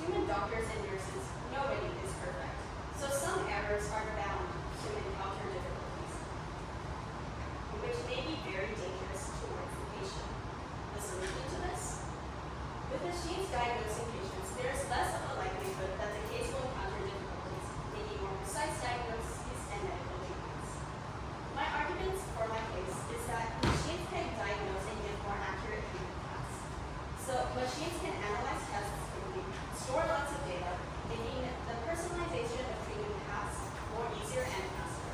human doctors and nurses, nobody is perfect. So some errors are bound to encounter difficulties, which may be very dangerous towards the patient. The solution to this? With machines diagnosing patients, there is less of a likelihood that the case will encounter difficulties, making more precise diagnoses and medical treatments. My arguments for my case is that machines can diagnose and give more accurate treatment paths. So machines can analyze tests quickly, store lots of data, making the personalization of treatment paths more easier and faster.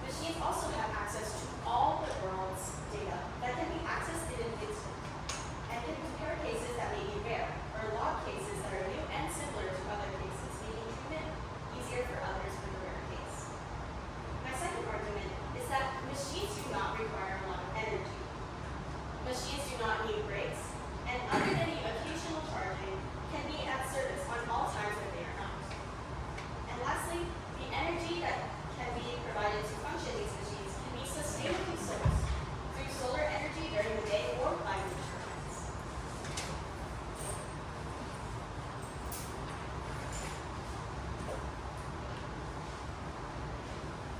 Machines also have access to all the world's data that can be accessed in an instant, and can compare cases that may be rare, or log cases that are new and similar to other cases, making treatment easier for others with a rare case. My second argument is that machines do not require a lot of energy. Machines do not need breaks, and other than the occasional charging, can be at service on all times that they are not. And lastly, the energy that can be provided to function these machines can be sustainably sourced through solar energy during the day or by wind turbines.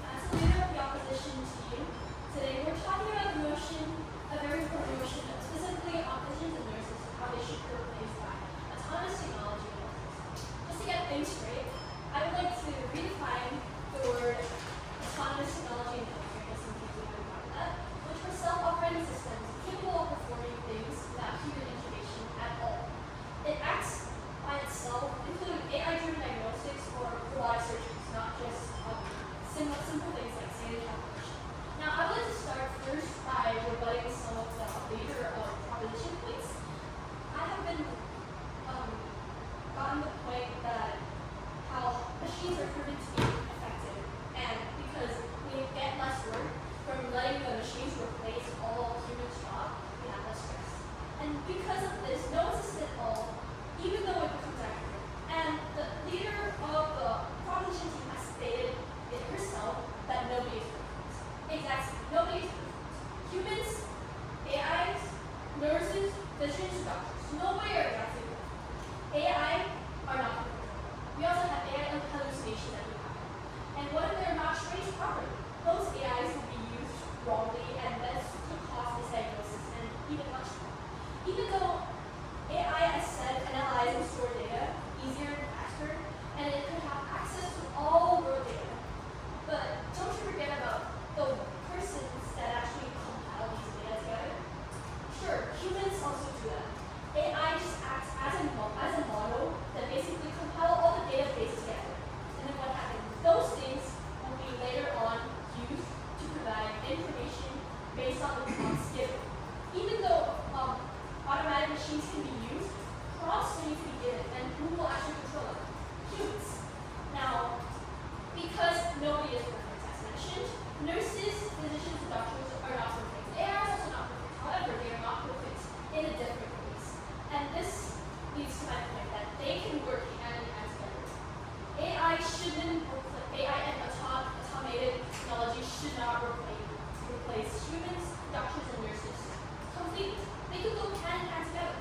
As a leader of the opposition team, today we're talking about the motion, a very important motion, specifically oppositions and nurses, and how they should be replaced by autonomous technology and nurses. Just to get things straight, I would like to redefine the word autonomous technology and healthcare, just in case we haven't gotten that, which are self-operating systems capable of performing things without human intervention at all. It acts by itself, including AI-driven diagnostics or robotic surgeries, not just simple things like standard calculation. Now, I would like to start first by rebutting some of the later proposition points. I have been gotten the point that how machines are proven to be effective, and because we get less work from letting the machines replace all humans' job, we have less stress. And because of this, no assistant at all, even though it becomes accurate. And the leader of the proposition team has stated it herself that nobody is perfect. Exactly, nobody is perfect. Humans, AIs, nurses, physicians, doctors, nobody are exactly perfect. AI are not perfect. We also have AI hallucinations that do happen. And what if they're not trained properly? Those AIs would be used wrongly, and this could cause misdiagnosis and even much more. Even though AI, as said, analyze and store data easier and faster, and it could have access to all world data. But don't you forget about the persons that actually compile these data together. Sure, humans also do that. AI just acts as a model that basically compile all the databases together. And then what happens? Those things will be later on used to provide information based on the prompts given. Even though automatic machines can be used, prompts need to be given, and who will actually control them? Humans. Now, because nobody is perfect, as mentioned, nurses, physicians, and doctors are not perfect. AI is also not perfect. However, they are not perfect in a different ways. And this leads to my point that they can work hand in hand together. AI and automated technology should not replace humans, doctors, and nurses completely. They could go hand in hand together.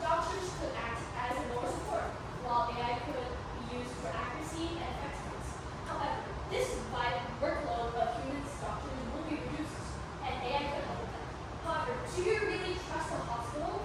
Doctors could act as a moral support, while AI could be used for accuracy and effectiveness. However, this workload of humans, doctors will be reduced, and AI could help with that. However, do you really trust a hospital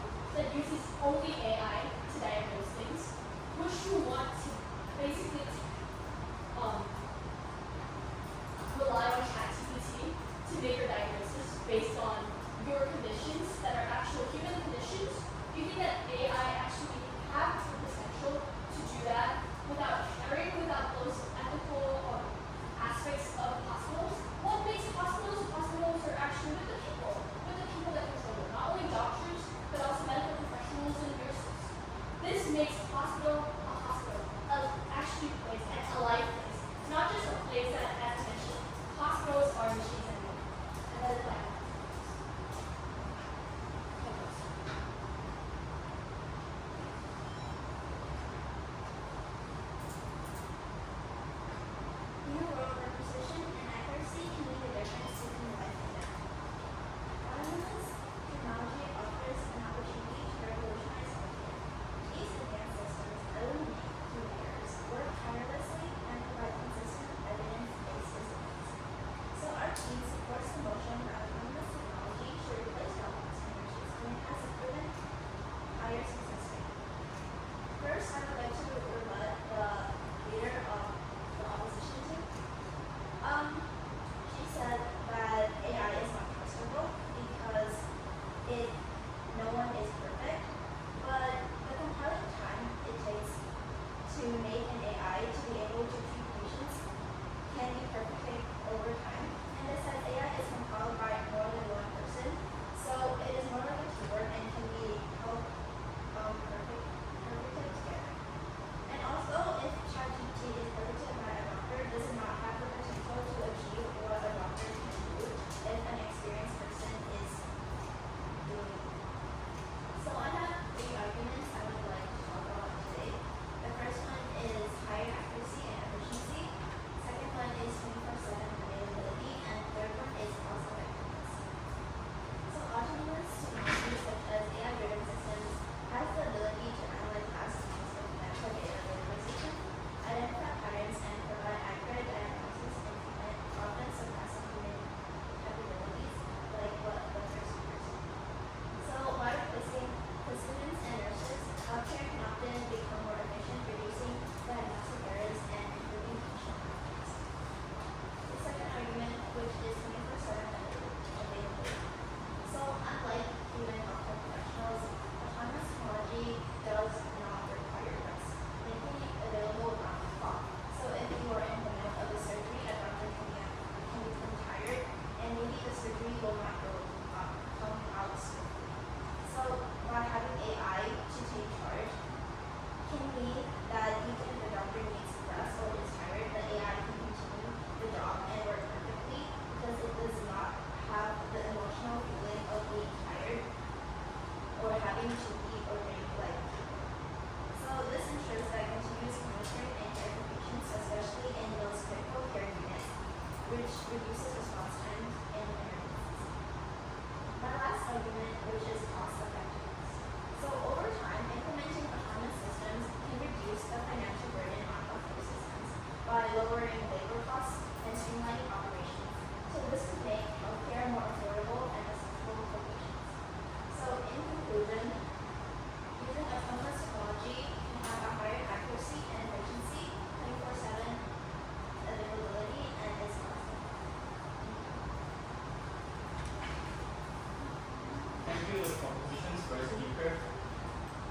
with the propositions for a speaker.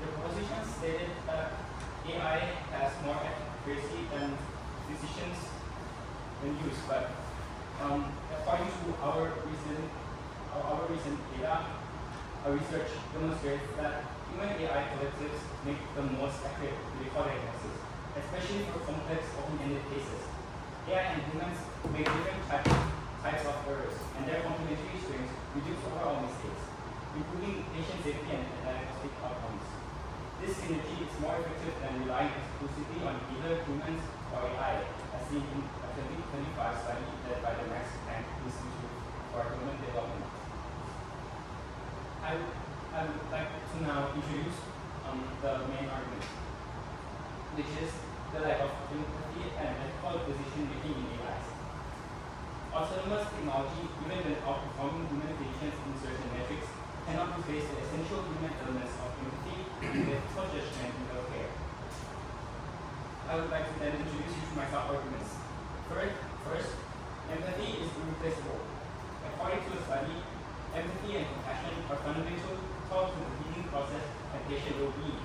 The proposition stated that AI has more accuracy than physicians when used, but according to our recent data, our research demonstrates that human AI collectives make the most accurate medical diagnosis, especially for complex open-ended cases. AI and humans make different types of errors, and their complementary strengths reduce overall mistakes, improving patient safety and diagnostic outcomes. This synergy is more effective than relying exclusively on either humans or AI, as seen in a 2025 study led by the Max Planck Institute for Human Development. I would like to now introduce the main argument, which is the lack of empathy and ethical decision making in AI. Autonomous technology, even when outperforming human patients in certain metrics, cannot replace the essential human elements of empathy and ethical judgment in healthcare. I would like to then introduce you to my sub-arguments. First, empathy is irreplaceable. According to a study, empathy and compassion are fundamental to the healing process and patient well-being.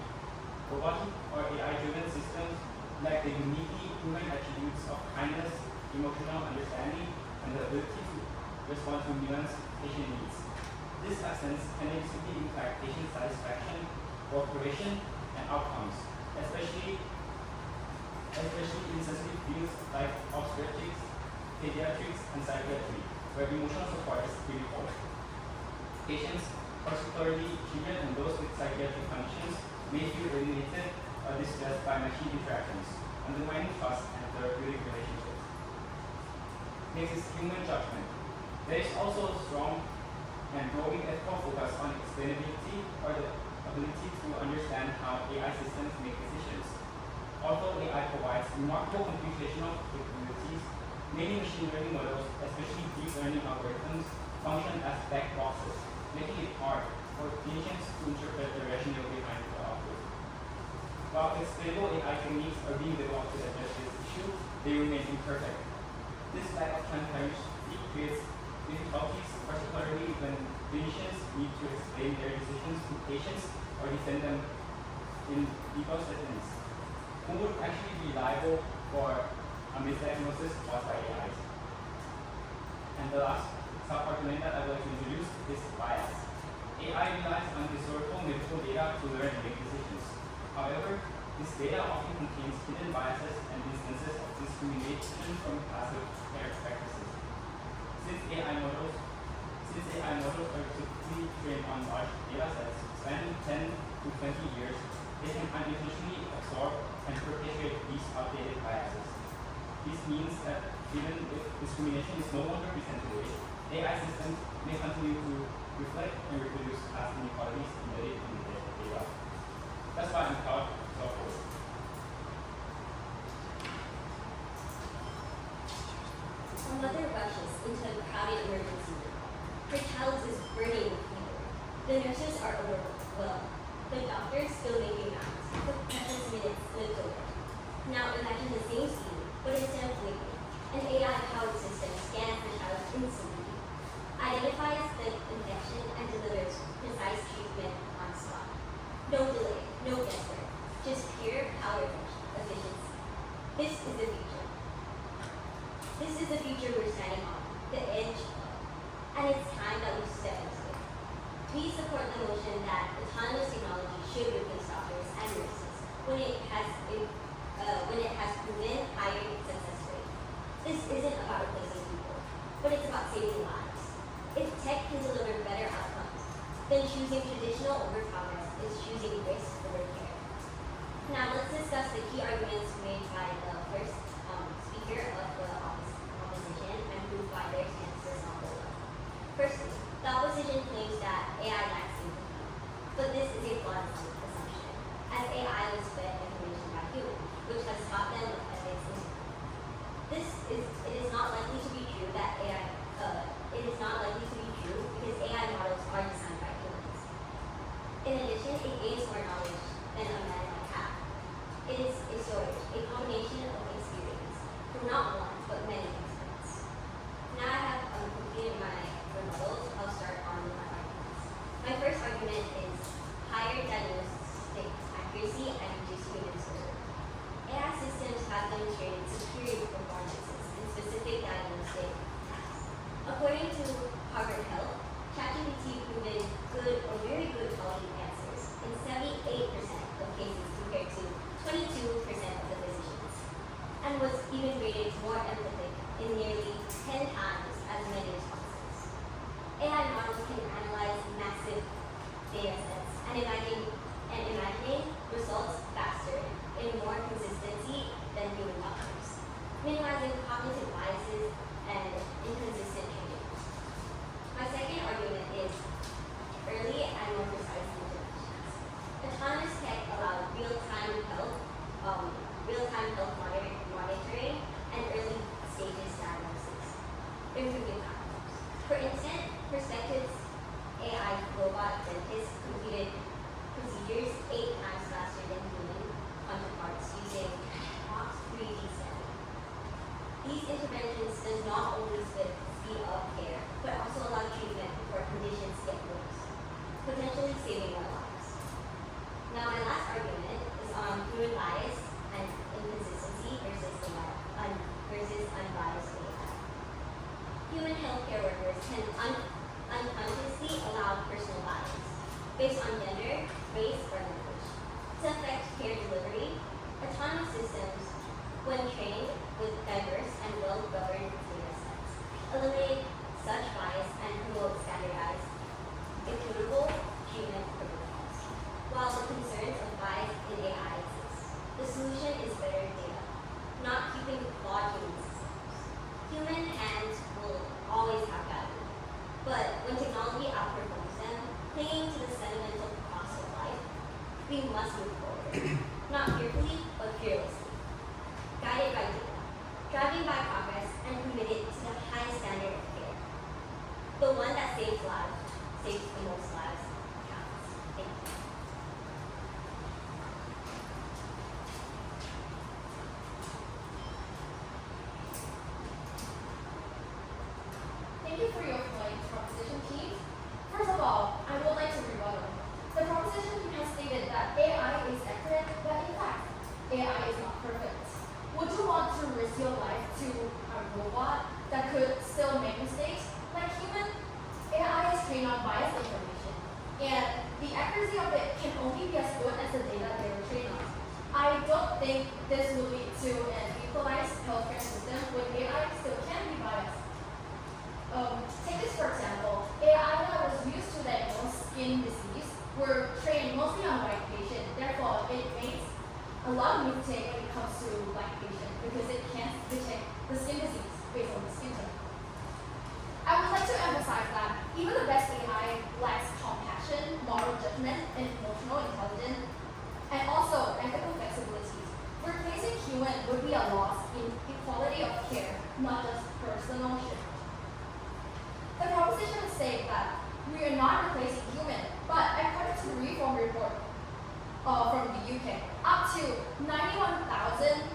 Robotic or AI-driven systems lack the uniquely human attributes of kindness, emotional understanding, and the ability to respond to nuanced patient needs. This absence can negatively impact patient satisfaction, cooperation, and outcomes, especially in sensitive fields like obstetrics, pediatrics, and psychiatry, where emotional support is critical. Patients, particularly children and those with psychiatric conditions, may feel alienated or distressed by machine interactions, undermining trust and therapeutic relationships. Next is human judgment. There is also a strong and growing ethical focus on explainability or the ability to understand how AI systems make decisions. Although AI provides remarkable computational capabilities, many machine learning models, especially deep learning algorithms, function as black boxes, making it hard for clinicians to interpret the rationale behind the output. While explainable AI techniques are being developed to address this issue, they remain imperfect. This lack of transparency creates difficulties, particularly when clinicians need to explain their decisions to patients or defend them in legal settings. Who would actually be liable for a misdiagnosis caused by AI? And the last sub-argument that I would like to introduce is bias. AI relies on historical medical data to learn and make decisions. However, this data often contains hidden biases and instances of discrimination from passive care practices. Since AI models are typically trained on large data sets spanning 10 to 20 years, they can unintentionally absorb and perpetuate these outdated biases. This means that even if discrimination is no longer present today, AI systems may continue to reflect and reproduce past inequalities embedded in the data. That's why I'm proud to talk about it. A mother rushes into a crowded emergency room. Her child is burning with fever. The nurses are overwhelmed. The doctors still making rounds. The precious minutes slipped away. Now imagine the same scene, but instead of waiting, an AI-powered system scans the child instantly, identifies the infection, and delivers precise treatment on spot. No delay, no guesswork, just pure power efficiency. This is the future. This is the future we're standing on, the edge of, and it's time that we step into it. We support the notion that autonomous technology should replace doctors and nurses when it has proven higher success rate. This isn't about replacing people, but it's about saving lives. If tech can deliver better outcomes, then choosing traditional over progress is choosing risk over care. Now let's discuss the key arguments made by the first speaker of the opposition and prove why their stance is not hold up. Firstly, the opposition claims that AI lacks empathy, but this is a flawed assumption, as AI was fed information by humans, which has taught them ethics and it is not likely to be true that it is not likely to be true because AI models are designed by humans. In addition, it gains more knowledge than a man might have. It is a storage. It According to Harvard Health, ChatGPT provided good or very good quality answers in 78% of cases compared to 22% of the physicians, and was even rated more empathic in nearly 10 times as many responses. AI models can analyze massive data sets and imagining results faster in more consistency than human doctors, minimizing cognitive biases and inconsistent training. My second argument is early and more precise interventions. Autonomous tech allow real-time health monitoring and early stages diagnosis, improving outcomes. For instance, Perspective's AI robot dentist completed procedures 8 times faster than human counterparts using Fox 3D scanning. These interventions does not only speed up care, but also allow treatment before conditions get worse, potentially saving our lives. Now, my last argument is on human bias and inconsistency versus unbiased AI. Human healthcare workers can unconsciously allow personal bias based on gender, race, or language to affect care delivery. Autonomous systems, when trained with diverse and well-governed data sets, eliminate such bias and promote standardized, equitable treatment protocols. While the concerns of bias in AI exist, the solution is better data, not keeping flawed human systems. Human hands will always have value, but when technology outperforms them, clinging to the sentimental cost of life, we must move forward, not fearfully, but fearlessly, guided by data, driving by progress, and committed to the highest standard of care. The one that saves the most lives, counts. Thank you. Thank you for your points, proposition team. First of all, I would like to rebuttal. The proposition team has stated that AI is accurate, but in fact, AI is not perfect. Would you want to risk your life to a robot that could still make mistakes like human? AI is trained on biased information, and the accuracy of it can only be as good as the data they were trained on. I don't think this will lead to an equalized healthcare system where AI still can be biased. Take this for example, AI that was used to diagnose skin disease were trained mostly on white patients. Therefore, it makes a lot of mistakes when it comes to black patients because it can't detect the skin disease based on the skin tone. I would like to emphasize that even the best AI lacks compassion, moral judgment, and emotional intelligence, and also ethical flexibilities. Replacing human would be a loss in equality of care, not just personal shift. The proposition states that we are not replacing human, but according to the reform report from the UK, up to 91,000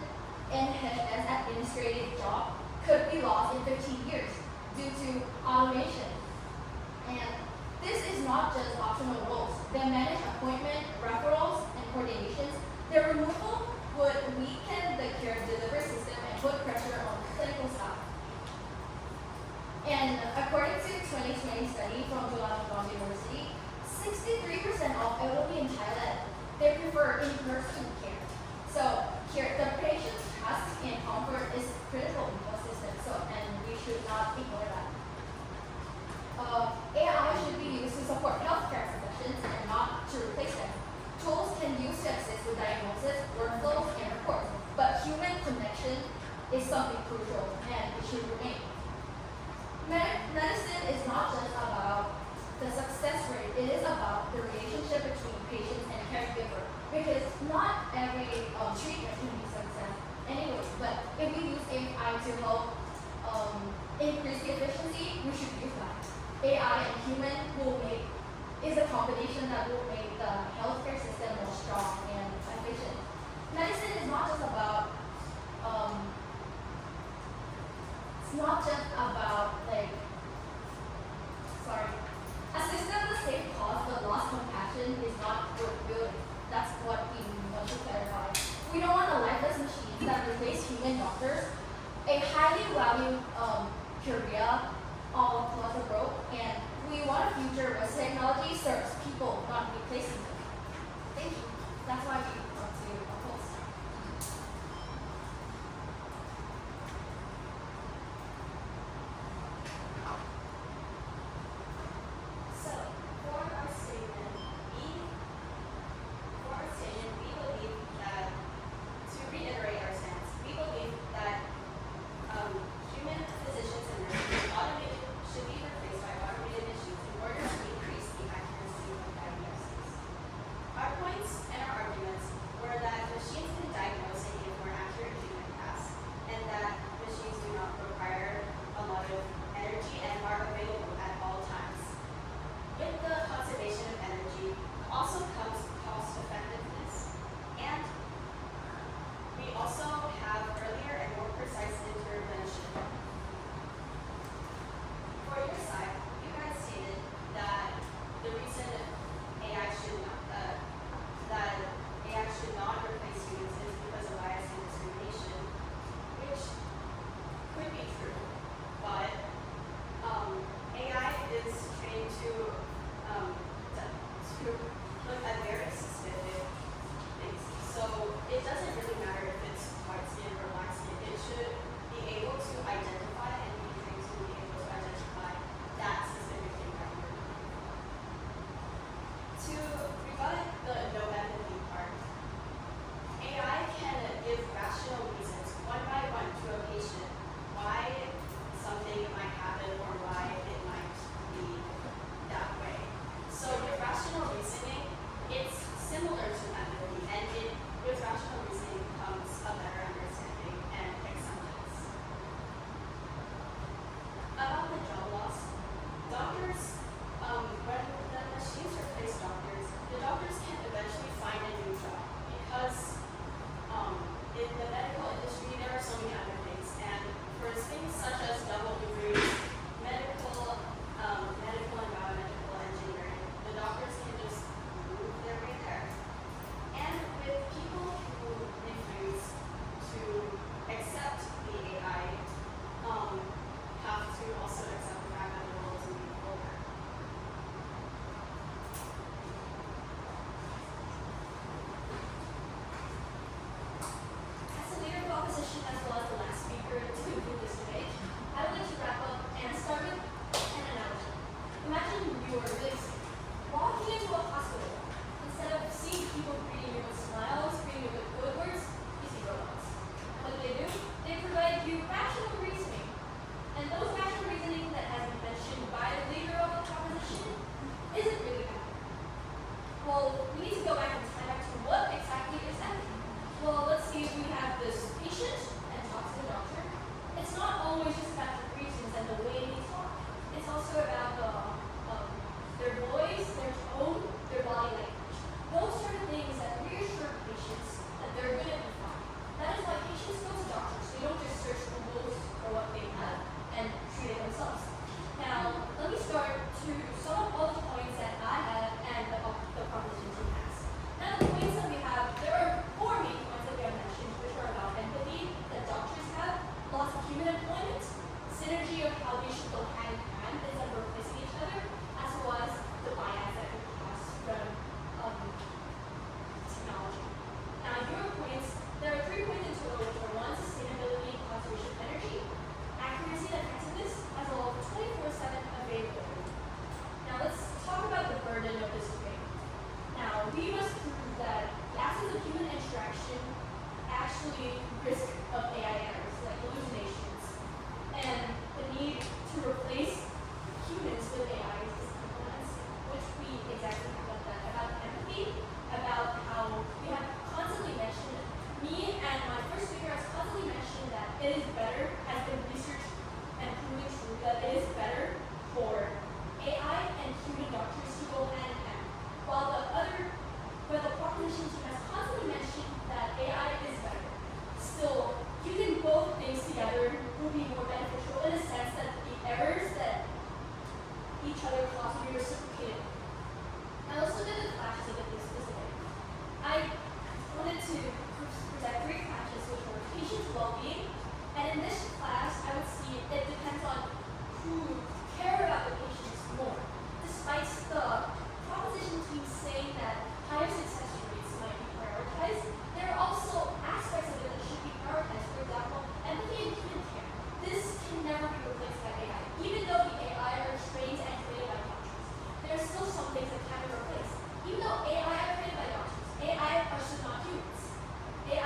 NHS administrative jobs could be lost in 15 years due to automation. And this is not just optional roles. They manage appointment, referrals, and coordinations. Their removal would weaken the care delivery system and put pressure on clinical staff. And according to a 2020 study from Chulalongkorn University, 63% of elderly in Thailand, they prefer in-person care. So here, the patient's trust and comfort is critical in health system, and we should not ignore that. AI should be used to support healthcare professions and not to replace them. Tools can use to assist with diagnosis, workflows, and reports, but human connection is something crucial, and it should remain. Medicine is not just about the success rate, it is about the relationship between patients and caregiver. Because not every treatment can be success anyway, but if we use AI to help increase the efficiency, we should use that. AI and human is a combination that will make the healthcare system more strong and efficient. Medicine is not just about a system that saves cost but lost compassion is not worth building. That's what we want to clarify. We don't want a lifeless machine that replace human doctors, a highly valued career of about to grow, and we want a future where technology serves people, not replaces them. Thank you. That's why we want to oppose. So, for our statement, we believe that, to reiterate our stance, we believe that human physicians and nurses should be replaced by automated machines in order to increase the accuracy of diagnosis.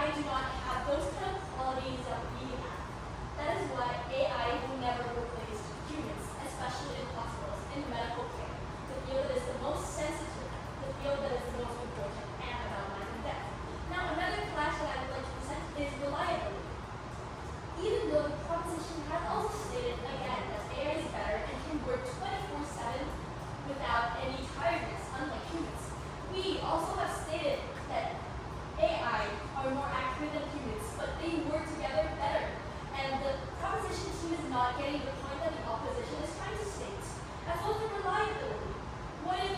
AI do not have those kind of qualities that we have. That is why AI will never replace humans, especially in hospitals, in medical care, the field that is the most sensitive, the field that is the most important, and about life and death. Now, another clash that I would like to present is reliability. Even though the proposition has also stated again that AI is better and can work 24/7 without any tiredness, unlike humans, we also have stated that AI are more accurate than humans, but they work together better. And the proposition team is not getting the point that the opposition is trying to state, as well as the reliability. What if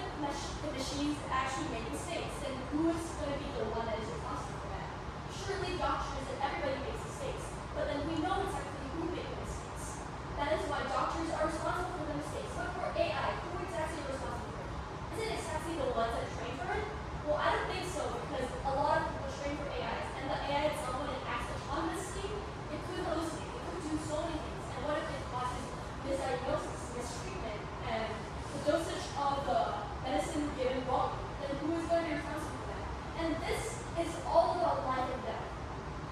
the machines actually make mistakes? Then who is going to be the one that is responsible for that? Surely doctors and everybody makes mistakes, but then we know exactly who made the mistakes. That is why doctors are responsible for the mistakes. But for AI, who exactly is responsible for it? Is it exactly the ones that train for it? Well, I don't think so, because a lot of people train for AIs, and the AI itself, when it acts autonomously, it could hallucinate, it could do so many things. And what if it causes misdiagnosis, mistreatment, and the dosage of the medicine given wrong? Then who is going to be responsible for that? And this is all about life and death.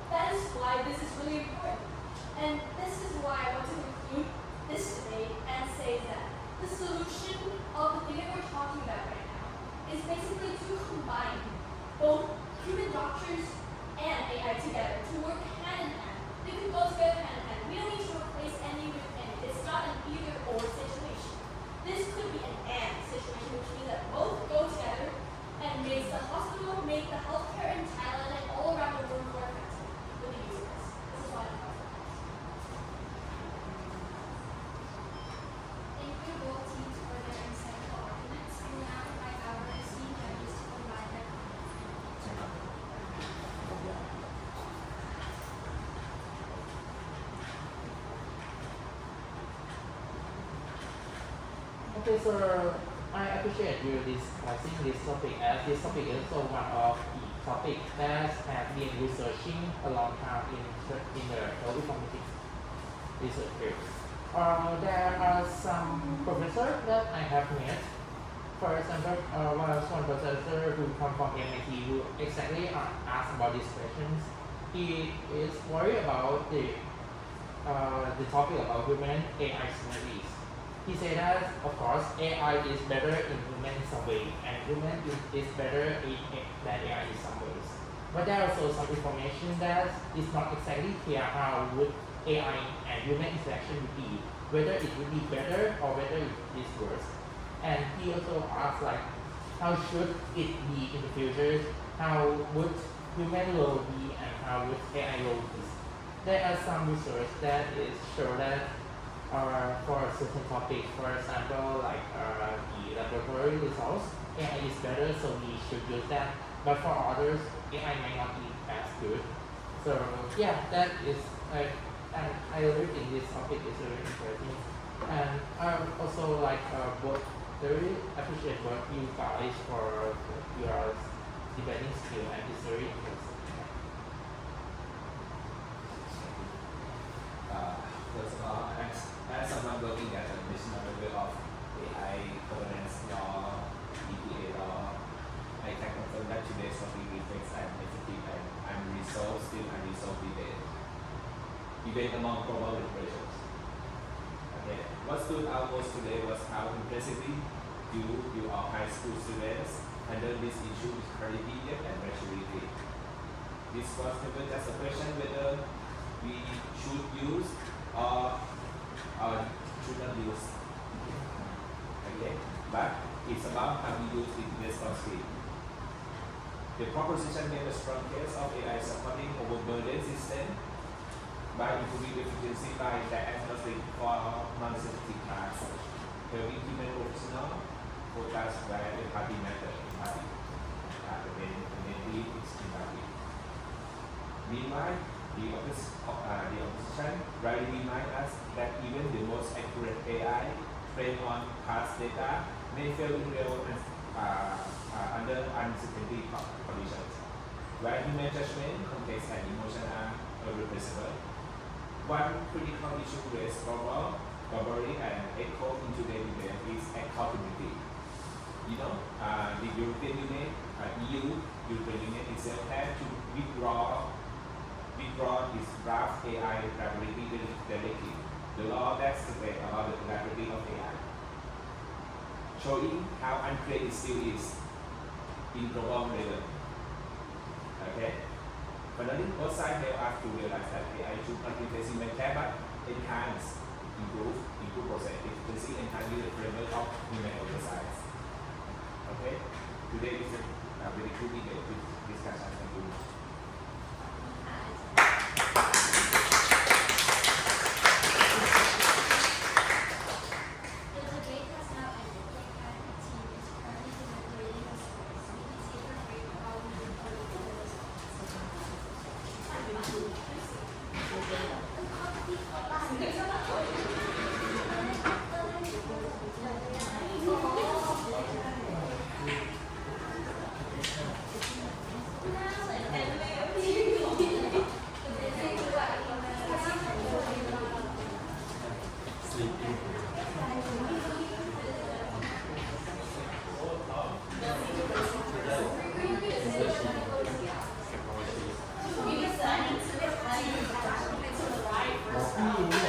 That is why this is really important. And this is why I want to conclude this debate and say that the solution of the thing that we're talking about right now is basically to combine both human doctors and AI together to work hand in hand. They could go together hand in hand. We don't need to replace any with any. It's not an either or situation. This could be an and situation, which means that both go together and makes the hospital, make the healthcare in Thailand and all around the world more effective with the use of this. This is why I'm talking about this. Thank you both teams for their insightful arguments. We will now invite our esteemed judges to provide their comments. Okay, so I appreciate you discussing this topic, as this topic is also one of the topics that have been researching a long time in the health informatics research field. There are some professors that I have met. For example, one professor who come from MIT who exactly asked about these questions. He is worried about the topic about human AI synergies. He said that, of course, AI is better in human in some way, and human is better than AI in some ways. But there are also some information that is not exactly clear how would AI and human interaction would be, whether it would be better or whether it is worse. And he also asked, like, how should it be in the future? How would human role be, and how would AI role be? There are some research that is show that for a certain topic, for example, like the laboratory results, AI is better, so we should use that. But for others, AI might not be as good. So yeah, that is and I really think this topic is very interesting. And I also like very appreciate what you guys for your debating skill, and it's very interesting. First of all, as someone working at a national level of AI governance law, EPA law, I can confirm that today's topic reflects an effective and still unresolved debate among global corporations. Okay. What stood out most today was how impressively you our high school students handle this issue with clarity and maturity. This was never just a question whether we should use or should not use. Okay, but it's about how we use it responsibly. The proposition made a strong case of AI supporting overburdened system by improving efficiency by diagnostic for non-sensitive tasks, helping human professional focus where the party matter in party, the main is in party. Meanwhile, the opposition rightly remind us that even the most accurate AI trained on past data may fail in real under uncertainty conditions, where human judgment, context, and emotion are irreplaceable. One critical issue raised globally and echoed in today's debate is accountability. You know, the European Union, European Union itself had to withdraw withdrawn its draft AI Reliability Directive, the law that states about the reliability of AI, showing how unclear it still is in global level. Okay? Finally, both sides help us to realize that AI should not replace human care but enhance, improve process efficiency and handle the framework of human oversight. Okay? Today is a very good debate discussion. Thank you. The debate has now ended. The academic team is currently deliberating the scores. We can take a break while we report the results. Coffee